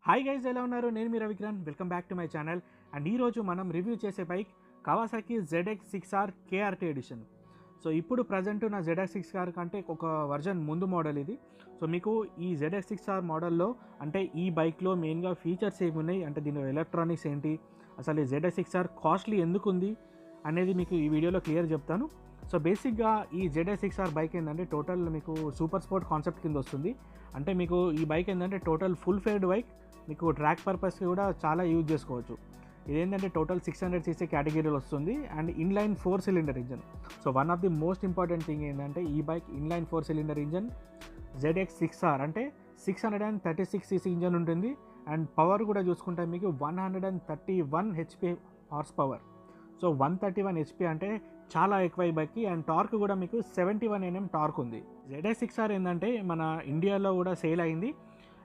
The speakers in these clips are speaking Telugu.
హాయ్ గైస్, ఎలా ఉన్నారు? నేను మీ Ravikiran. Welcome back to my channel. And ఈరోజు మనం రివ్యూ చేసే bike Kawasaki ZX6R KRT edition. So ఇప్పుడు ప్రజెంట్ నా ZX6R కంటే ఒక వర్జన్ ముందు మోడల్ ఇది. సో మీకు ఈ ZX6R మోడల్లో అంటే ఈ బైక్లో మెయిన్గా ఫీచర్స్ ఏమున్నాయి, అంటే దీని ఎలక్ట్రానిక్స్ ఏంటి, అసలు ఈ ZX6R కాస్ట్లీ ఎందుకు ఉంది అనేది మీకు ఈ వీడియోలో క్లియర్ చెప్తాను. సో బేసిక్గా ఈ ZX6R బైక్ ఏంటంటే టోటల్ మీకు సూపర్ స్పోర్ట్ కాన్సెప్ట్ కింద వస్తుంది. అంటే మీకు ఈ బైక్ ఏంటంటే టోటల్ ఫుల్ ఫేర్డ్ బైక్, మీకు ట్రాక్ పర్పస్కి కూడా చాలా యూజ్ చేసుకోవచ్చు. ఇదేంటంటే టోటల్ 600cc కేటగిరీలో వస్తుంది and inline 4 cylinder engine. So one of the most important thing ఏంటంటే ఈ bike inline 4 cylinder engine ZX6R అంటే 636cc ఇంజన్ ఉంటుంది. అండ్ పవర్ కూడా చూసుకుంటే మీకు 131 HP horse power. So 131 HP అంటే చాలా ఎక్కువ ఈ బైక్కి. అండ్ టార్క్ కూడా మీకు 71 Nm టార్క్ ఉంది. ZX6R ఏంటంటే మన ఇండియాలో కూడా సేల్ అయింది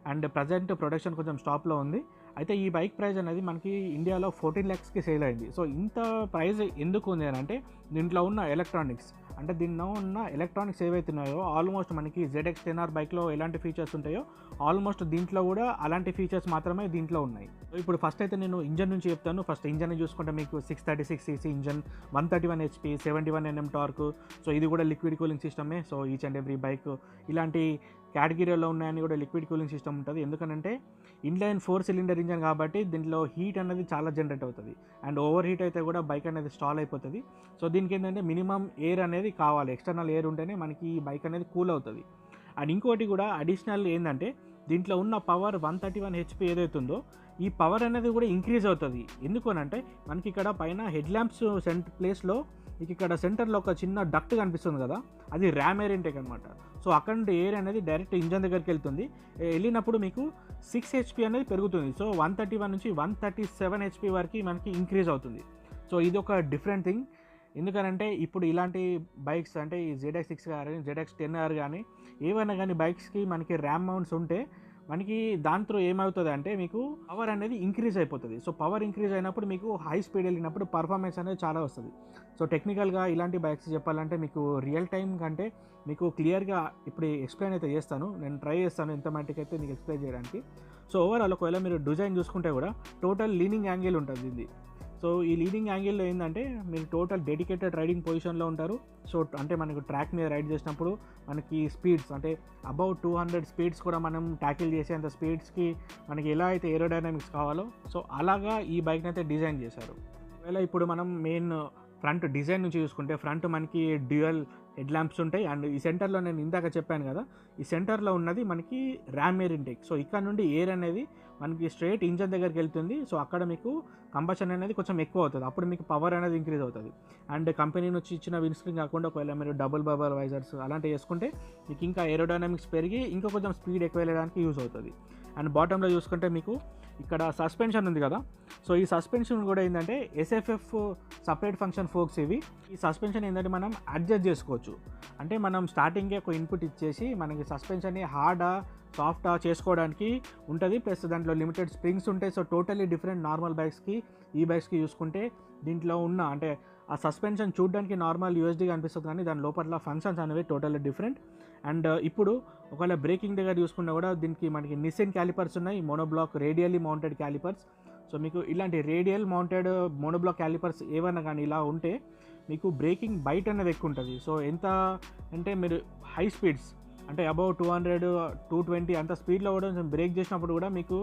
అండ్ ప్రజెంట్ ప్రొడక్షన్ కొంచెం స్టాప్లో ఉంది. అయితే ఈ బైక్ ప్రైస్ అనేది మనకి ఇండియాలో 14 lakhsకి సేల్ అయింది. సో ఇంత ప్రైస్ ఎందుకు ఉంది అని అంటే దీంట్లో ఉన్న ఎలక్ట్రానిక్స్, అంటే దీనిలో ఉన్న ఎలక్ట్రానిక్స్ ఏవైతే ఉన్నాయో ఆల్మోస్ట్ మనకి ZX10R బైక్లో ఎలాంటి ఫీచర్స్ ఉంటాయో ఆల్మోస్ట్ దీంట్లో కూడా అలాంటి ఫీచర్స్ మాత్రమే దీంట్లో ఉన్నాయి. సో ఇప్పుడు ఫస్ట్ అయితే నేను ఇంజన్ నుంచి చెప్తాను. ఫస్ట్ ఇంజన్ చూసుకుంటే మీకు 636cc engine, 131 HP, 71 Nm torque. So ఇది కూడా లిక్విడ్ కూలింగ్ సిస్టమే. So each and every bike ఇలాంటి కేటగిరీలో ఉన్నాయని కూడా లిక్విడ్ కూలింగ్ సిస్టమ్ ఉంటుంది. ఎందుకంటే ఇన్లైన్ 4 సిలిండర్ ఇంజన్ కాబట్టి దీంట్లో హీట్ అనేది చాలా జనరేట్ అవుతుంది అండ్ ఓవర్ హీట్ అయితే కూడా బైక్ అనేది స్టాల్ అయిపోతుంది. సో దీనికి ఏంటంటే మినిమం ఎయిర్ అనేది కావాలి, ఎక్స్టర్నల్ ఎయిర్ ఉంటేనే మనకి ఈ బైక్ అనేది కూల్ అవుతుంది. అండ్ ఇంకోటి కూడా అడిషనల్ ఏంటంటే దీంట్లో ఉన్న పవర్ 131 HP ఏదైతుందో ఈ పవర్ అనేది కూడా ఇంక్రీజ్ అవుతుంది. ఎందుకు అని అంటే మనకి ఇక్కడ పైన హెడ్ ల్యాంప్స్ ప్లేస్లో ఇక్కడ సెంటర్లో ఒక చిన్న డక్ట్ కనిపిస్తుంది కదా, అది ర్యామ్ ఎయిర్ ఇంటేక్ అనమాట. సో అక్కడ నుండి ఎయిర్ అనేది డైరెక్ట్ ఇంజన్ దగ్గరికి వెళ్తుంది. వెళ్ళినప్పుడు మీకు 6 HP అనేది పెరుగుతుంది. సో 131 నుంచి 137 HP వరకు మనకి ఇంక్రీజ్ అవుతుంది. సో ఇది ఒక డిఫరెంట్ థింగ్. ఎందుకనంటే ఇప్పుడు ఇలాంటి బైక్స్ అంటే ఈ ZX6 కానీ ZX10R కానీ ఏవైనా కానీ బైక్స్కి మనకి ర్యామ్ మౌంట్స్ ఉంటే మనకి దాంట్లో ఏమవుతుంది అంటే మీకు పవర్ అనేది ఇంక్రీజ్ అయిపోతుంది. సో పవర్ ఇంక్రీజ్ అయినప్పుడు మీకు హై స్పీడ్ వెళ్ళినప్పుడు పర్ఫార్మెన్స్ అనేది చాలా వస్తుంది. సో టెక్నికల్గా ఇలాంటి బైక్స్ చెప్పాలంటే మీకు రియల్ టైం కంటే మీకు క్లియర్గా ఇప్పుడు ఎక్స్ప్లెయిన్ అయితే చేస్తాను. నేను ట్రై చేస్తాను ఎంత మట్టికి అయితే మీకు ఎక్స్ప్లెయిన్ చేయడానికి. సో ఓవరాల్ ఒకవేళ మీరు డిజైన్ చూసుకుంటే కూడా టోటల్ లీనింగ్ యాంగిల్ ఉంటుంది ఇది. సో ఈ లీడింగ్ యాంగిల్లో ఏంటంటే మీరు టోటల్ డెడికేటెడ్ రైడింగ్ పొజిషన్లో ఉంటారు. సో అంటే మనకు ట్రాక్ మీద రైడ్ చేసినప్పుడు మనకి స్పీడ్స్ అంటే అబౌట్ 200 స్పీడ్స్ కూడా మనం ట్యాకిల్ చేసేంత స్పీడ్స్కి మనకి ఎలా అయితే ఏరోడైనమిక్స్ కావాలో సో అలాగా ఈ బైక్ని అయితే డిజైన్ చేశారు. ఒకవేళ ఇప్పుడు మనం మెయిన్ ఫ్రంట్ డిజైన్ నుంచి చూసుకుంటే ఫ్రంట్ మనకి డ్యూయల్ హెడ్ ల్యాంప్స్ ఉంటాయి అండ్ ఈ సెంటర్లో నేను ఇందాక చెప్పాను కదా, ఈ సెంటర్లో ఉన్నది మనకి ర్యామ్ ఎయిర్ ఇంటేక్. సో ఇక్కడ నుండి ఎయిర్ అనేది మనకి స్ట్రైట్ ఇంజన్ దగ్గరికి వెళ్తుంది. సో అక్కడ మీకు కంబషన్ అనేది కొంచెం ఎక్కువ అవుతుంది, అప్పుడు మీకు పవర్ అనేది ఇంక్రీజ్ అవుతుంది. అండ్ కంపెనీ నుంచి ఇచ్చిన విండ్స్క్రీన్ కాకుండా ఒకవేళ మీరు డబుల్ బబర్ వైజర్స్ అలాంటివి వేసుకుంటే మీకు ఇంకా ఏరోడైనమిక్స్ పెరిగి ఇంకా కొంచెం స్పీడ్ ఎక్కువ వెళ్ళడానికి యూజ్ అవుతుంది. అండ్ బాటంలో చూసుకుంటే మీకు ఇక్కడ సస్పెన్షన్ ఉంది కదా, సో ఈ సస్పెన్షన్ కూడా ఏంటంటే SFF సపరేట్ ఫంక్షన్ ఫోక్స్ ఇవి. ఈ సస్పెన్షన్ ఏంటంటే మనం అడ్జస్ట్ చేసుకోవచ్చు. అంటే మనం స్టార్టింగే ఒక ఇన్పుట్ ఇచ్చేసి మనకి సస్పెన్షన్ని హార్డా సాఫ్టా చేసుకోవడానికి ఉంటుంది. ప్లస్ దాంట్లో లిమిటెడ్ స్ప్రింగ్స్ ఉంటాయి. సో టోటలీ డిఫరెంట్ నార్మల్ బైక్స్కి ఈ బైక్స్కి చూసుకుంటే దీంట్లో ఉన్న అంటే ఆ సస్పెన్షన్ చూడడానికి నార్మల్ USDగా అనిపిస్తుంది కానీ దాని లోపల ఫంక్షన్స్ అనేవి టోటల్లీ డిఫరెంట్. అండ్ ఇప్పుడు ఒకవేళ బ్రేకింగ్ దగ్గర చూసుకున్నా కూడా దీనికి మనకి నిస్సెన్ క్యాలిపర్స్ ఉన్నాయి, monoblock radially mounted callipers. So మీకు ఇలాంటి రేడియల్ మౌంటెడ్ మోనోబ్లాక్ క్యాలిపర్స్ ఏమైనా కానీ ఇలా ఉంటే మీకు బ్రేకింగ్ బైట్ అనేది ఎక్కువ ఉంటుంది. సో ఎంత అంటే మీరు హై స్పీడ్స్ అంటే అబౌవ్ 200, 220 అంత స్పీడ్లో కూడా బ్రేక్ చేసినప్పుడు కూడా మీకు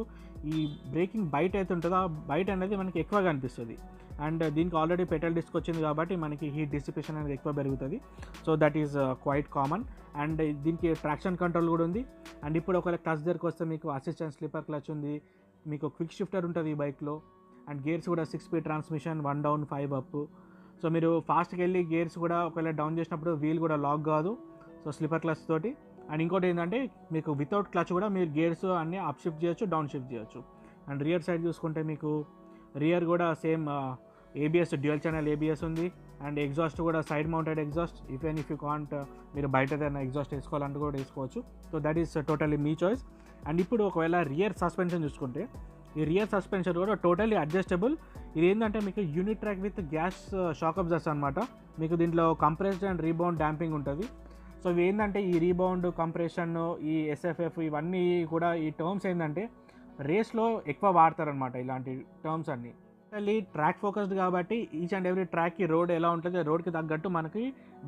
ఈ బ్రేకింగ్ బైట్ అయితే ఉంటుందో ఆ బైట్ అనేది మనకి ఎక్కువగా అనిపిస్తుంది. అండ్ దీనికి ఆల్రెడీ పెట్రోల్ డిస్క్ వచ్చింది కాబట్టి మనకి హీట్ డిసిపేషన్ అనేది ఎక్కువ పెరుగుతుంది. So that is quite common. And దీనికి ట్రాక్షన్ కంట్రోల్ కూడా ఉంది. అండ్ ఇప్పుడు ఒకవేళ క్లచ్ దగ్గరికి వస్తే మీకు అసిస్టెంట్ స్లీపర్ క్లచ్ ఉంది, మీకు క్విక్ షిఫ్టర్ ఉంటుంది ఈ బైక్లో. అండ్ గేర్స్ కూడా 6 speed transmission, 1 down 5 up. So మీరు ఫాస్ట్కి వెళ్ళి గేర్స్ కూడా ఒకవేళ డౌన్ చేసినప్పుడు వీల్ కూడా లాక్ కాదు, సో స్లీపర్ క్లచ్ తోటి. అండ్ ఇంకోటి ఏంటంటే మీకు వితౌట్ క్లచ్ కూడా మీరు గేర్స్ అన్నీ అప్ షిఫ్ట్ చేయొచ్చు, డౌన్ షిఫ్ట్ చేయొచ్చు. అండ్ రియర్ సైడ్ చూసుకుంటే మీకు రియర్ కూడా same ABS dual channel ABS ఉంది. అండ్ ఎగ్జాస్ట్ కూడా side mounted exhaust. If you can't మీరు బయట ఏదైనా ఎగ్జాస్ట్ వేసుకోవాలంటే కూడా వేసుకోవచ్చు. So that is totally me choice. And ఇప్పుడు ఒకవేళ రియర్ సస్పెన్షన్ చూసుకుంటే ఈ రియర్ సస్పెన్షన్ కూడా టోటల్లీ అడ్జస్టబుల్. ఇది ఏంటంటే మీకు unit track with gas shock absorbers అనమాట. మీకు దీంట్లో కంప్రెస్డ్ అండ్ రీబౌండ్ డాంపింగ్ ఉంటుంది. సో ఇవి ఏంటంటే ఈ రీబౌండ్, కంప్రెషన్, ఈ SFF ఇవన్నీ కూడా ఈ టర్మ్స్ ఏంటంటే రేస్లో ఎక్కువ వాడతారనమాట ఇలాంటి టర్మ్స్ అన్నీ. మళ్ళీ ట్రాక్ ఫోకస్డ్ కాబట్టి ఈచ్ అండ్ ఎవ్రీ ట్రాక్కి రోడ్ ఎలా ఉంటుంది, రోడ్కి తగ్గట్టు మనకి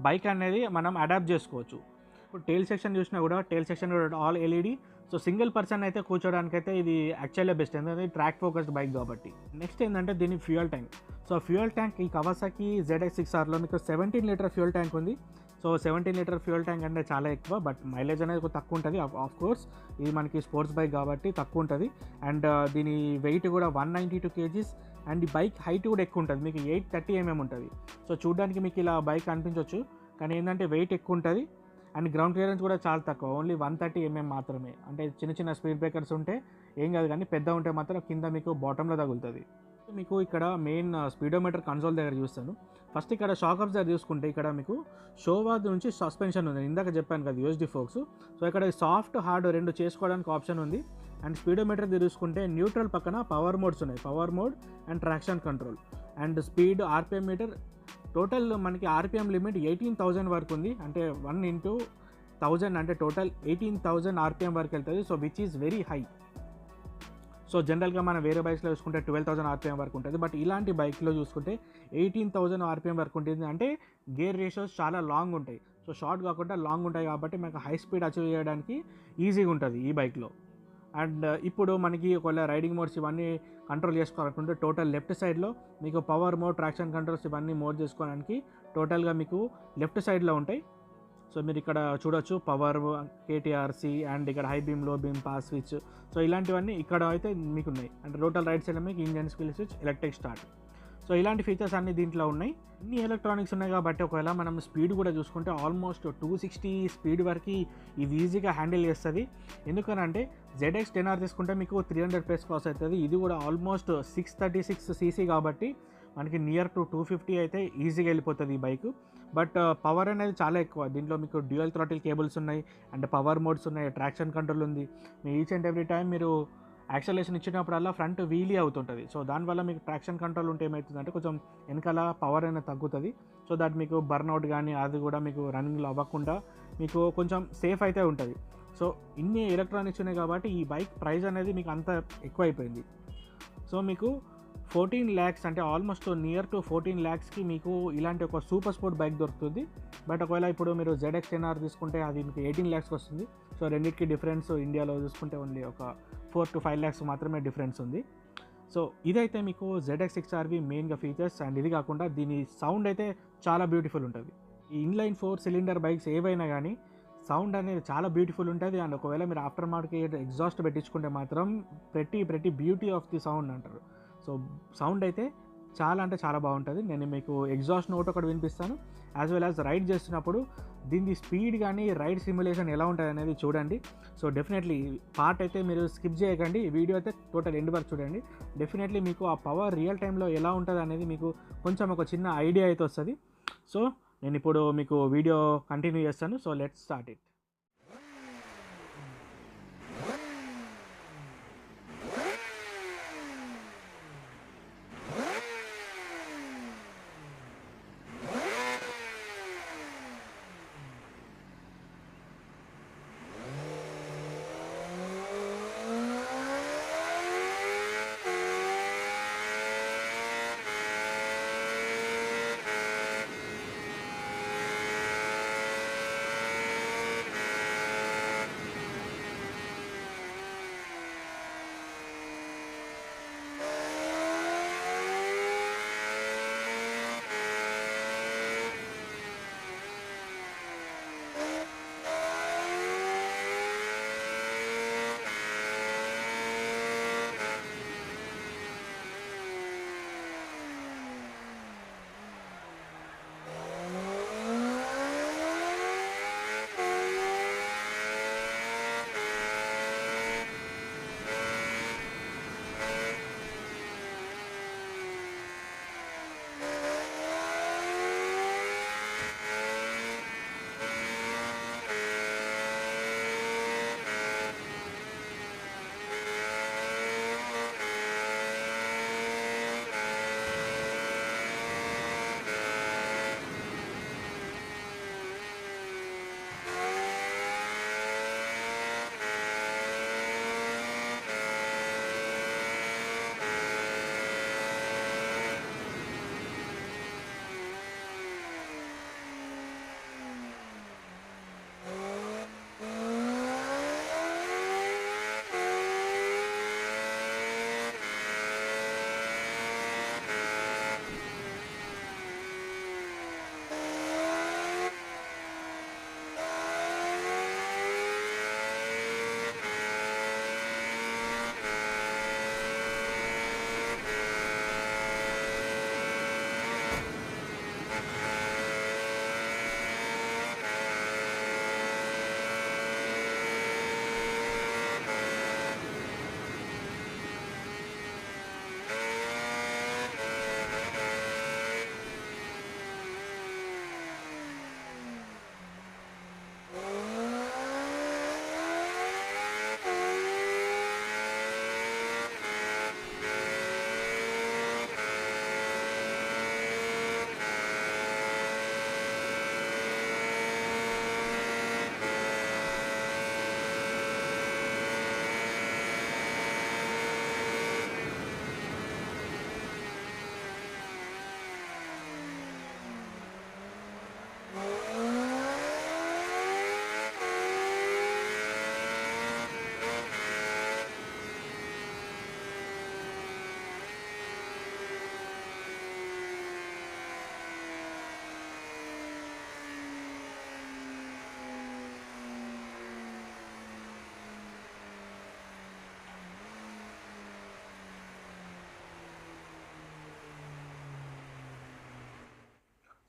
బైక్ అనేది మనం అడాప్ట్ చేసుకోవచ్చు. ఇప్పుడు టైల్ సెక్షన్ చూసినా కూడా టైల్ సెక్షన్ కూడా all LED. So single person అయితే కూర్చోడానికైతే ఇది యాక్చువల్లీ బెస్ట్, ఎందుకంటే ట్రాక్ ఫోకస్డ్ బైక్ కాబట్టి. నెక్స్ట్ ఏంటంటే దీని fuel tank. So fuel tank ఈ కవాసాకి ZX6Rలో మీకు 17 లీటర్ ఫ్యూయల్ ట్యాంక్ ఉంది. సో 17 లీటర్ ఫ్యూయల్ ట్యాంక్ అంటే చాలా ఎక్కువ, బట్ మైలేజ్ అనేది తక్కువ ఉంటుంది. ఆఫ్ కోర్స్ ఇది మనకి స్పోర్ట్స్ బైక్ కాబట్టి తక్కువ ఉంటుంది. అండ్ దీని వెయిట్ కూడా 192 kgs. అండ్ ఈ బైక్ హైట్ కూడా ఎక్కువ ఉంటుంది, మీకు 830 mm ఉంటుంది. సో చూడడానికి మీకు ఇలా బైక్ అనిపించవచ్చు, కానీ ఏంటంటే వెయిట్ ఎక్కువ ఉంటుంది. అండ్ గ్రౌండ్ క్లియరెన్స్ కూడా చాలా తక్కువ, ఓన్లీ 130 mm మాత్రమే. అంటే చిన్న చిన్న స్పీడ్ బ్రేకర్స్ ఉంటే ఏం కాదు, కానీ పెద్ద ఉంటే మాత్రం కింద మీకు బాటంలో తగులుతుంది. మీకు ఇక్కడ మెయిన్ స్పీడోమీటర్ కన్సోల్ దగ్గర చూస్తాను. ఫస్ట్ ఇక్కడ షాక్ అబ్జర్వర్ చూసుకుంటే ఇక్కడ మీకు షోవాద్ నుంచి సస్పెన్షన్ ఉంది, ఇందాక చెప్పాను కదా USD ఫోక్స్. సో ఇక్కడ సాఫ్ట్ హార్డ్ రెండు చేసుకోవడానికి ఆప్షన్ ఉంది. అండ్ స్పీడోమీటర్ చూసుకుంటే న్యూట్రల్ పక్కన పవర్ మోడ్స్ ఉన్నాయి, power mode and traction control. And speed RPM meter, total మనకి RPM లిమిట్ 18,000 వరకు ఉంది. అంటే 1 into 1000 అంటే టోటల్ 18,000 RPM వరకు వెళ్తుంది. So which is very high. So జనరల్గా మనం వేరే బైక్స్లో చూసుకుంటే 12,000 RPM వరకు ఉంటుంది, బట్ ఇలాంటి బైక్లో చూసుకుంటే 18,000 RPM వరకు ఉంటుంది. అంటే గేర్ రేషియోస్ చాలా లాంగ్ ఉంటాయి. సో షార్ట్ కాకుండా లాంగ్ ఉంటాయి కాబట్టి మనకు హై స్పీడ్ అచీవ్ చేయడానికి ఈజీగా ఉంటుంది ఈ బైక్లో. అండ్ ఇప్పుడు మనకి ఒకవేళ రైడింగ్ మోడ్స్ ఇవన్నీ కంట్రోల్ చేసుకోవాలనుకుంటే టోటల్ లెఫ్ట్ సైడ్లో మీకు పవర్ మోడ్, ట్రాక్షన్ కంట్రోల్స్ ఇవన్నీ మోడ్ చేసుకోవడానికి టోటల్గా మీకు లెఫ్ట్ సైడ్లో ఉంటాయి. సో మీరు ఇక్కడ చూడొచ్చు పవర్, KTRC అండ్ ఇక్కడ హై బీమ్, లో బీమ్, పాస్ స్విచ్. సో ఇలాంటివన్నీ ఇక్కడ అయితే మీకు ఉన్నాయి. అండ్ టోటల్ రైట్ సైడ్లో మీకు engine skill switch, electric start. So ఇలాంటి ఫీచర్స్ అన్నీ దీంట్లో ఉన్నాయి. అన్ని ఎలక్ట్రానిక్స్ ఉన్నాయి కాబట్టి ఒకవేళ మనం స్పీడ్ కూడా చూసుకుంటే ఆల్మోస్ట్ 260 స్పీడ్ వరకు ఇది ఈజీగా హ్యాండిల్ చేస్తుంది. ఎందుకనంటే ZX10R తీసుకుంటే మీకు 300+ క్రాస్ అవుతుంది. ఇది కూడా ఆల్మోస్ట్ 636 cc కాబట్టి మనకి నియర్ టు 250 అయితే ఈజీగా వెళ్ళిపోతుంది ఈ బైక్. బట్ పవర్ అనేది చాలా ఎక్కువ. దీంట్లో మీకు డ్యూయల్ థ్రాటిల్ కేబుల్స్ ఉన్నాయి, అండ్ పవర్ మోడ్స్ ఉన్నాయి, ట్రాక్షన్ కంట్రోల్ ఉంది. మీ ఈచ్ అండ్ ఎవ్రీ టైం మీరు యాక్సలేషన్ ఇచ్చినప్పుడల్లా ఫ్రంట్ వీలీ అవుతుంటుంది. సో దానివల్ల మీకు ట్రాక్షన్ కంట్రోల్ ఉంటే ఏమవుతుందంటే కొంచెం వెనకాల పవర్ అనేది తగ్గుతుంది. సో దట్ మీకు బర్న్అవుట్ కానీ అది కూడా మీకు రన్నింగ్లో అవ్వకుండా మీకు కొంచెం సేఫ్ అయితే ఉంటుంది. సో ఇన్ని ఎలక్ట్రానిక్స్ ఉన్నాయి కాబట్టి ఈ బైక్ ప్రైస్ అనేది మీకు అంత ఎక్కువ అయిపోయింది. సో మీకు 14 lakhs అంటే ఆల్మోస్ట్ నియర్ టు 14 lakhsకి మీకు ఇలాంటి ఒక సూపర్ స్పోర్ట్ బైక్ దొరుకుతుంది. బట్ ఒకవేళ ఇప్పుడు మీరు ZX10R తీసుకుంటే అది మీకు 18 lakhsకి వస్తుంది. సో రెండింటికి డిఫరెన్స్ ఇండియాలో చూసుకుంటే ఓన్లీ ఒక 4 to 5 lakhs మాత్రమే డిఫరెన్స్ ఉంది. సో ఇదైతే మీకు ZX6Rవి మెయిన్గా ఫీచర్స్. అండ్ ఇది కాకుండా దీని సౌండ్ అయితే చాలా బ్యూటిఫుల్ ఉంటుంది. ఈ ఇన్లైన్ 4 cylinder బైక్స్ ఏవైనా కానీ సౌండ్ అనేది చాలా బ్యూటిఫుల్ ఉంటుంది. అండ్ ఒకవేళ మీరు ఆఫ్టర్ మార్కెట్ ఎగ్జాస్ట్ పెట్టించుకుంటే మాత్రం ప్రతి బ్యూటీ ఆఫ్ ది సౌండ్ అంటారు. సో సౌండ్ అయితే చాలా అంటే చాలా బాగుంటుంది. నేను మీకు ఎగ్జాస్ట్ నోట్ ఒకటి వినిపిస్తాను, యాజ్ వెల్ యాజ్ రైడ్ చేస్తున్నప్పుడు దీని స్పీడ్ కానీ రైడ్ సిమ్యులేషన్ ఎలా ఉంటుంది అనేది చూడండి. సో డెఫినెట్లీ పార్ట్ అయితే మీరు స్కిప్ చేయకండి, వీడియో అయితే టోటల్ ఎండ్ వరకు చూడండి. డెఫినెట్లీ మీకు ఆ పవర్ రియల్ టైంలో ఎలా ఉంటుంది అనేది మీకు కొంచెం ఒక చిన్న ఐడియా అయితే వస్తుంది. సో నేను ఇప్పుడు మీకు వీడియో కంటిన్యూ చేస్తాను. So let's start it.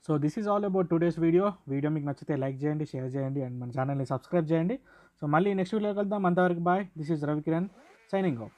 So this is all about today's video మీకు నచ్చితే లైక్ చేయండి, షేర్ చేయండి అండ్ మన ఛానల్ని సబ్స్క్రైబ్ చేయండి. సో మళ్ళీ నెక్స్ట్ వీడియో కలుద్దాం. అంతవరకు bye. This is Ravikiran signing of.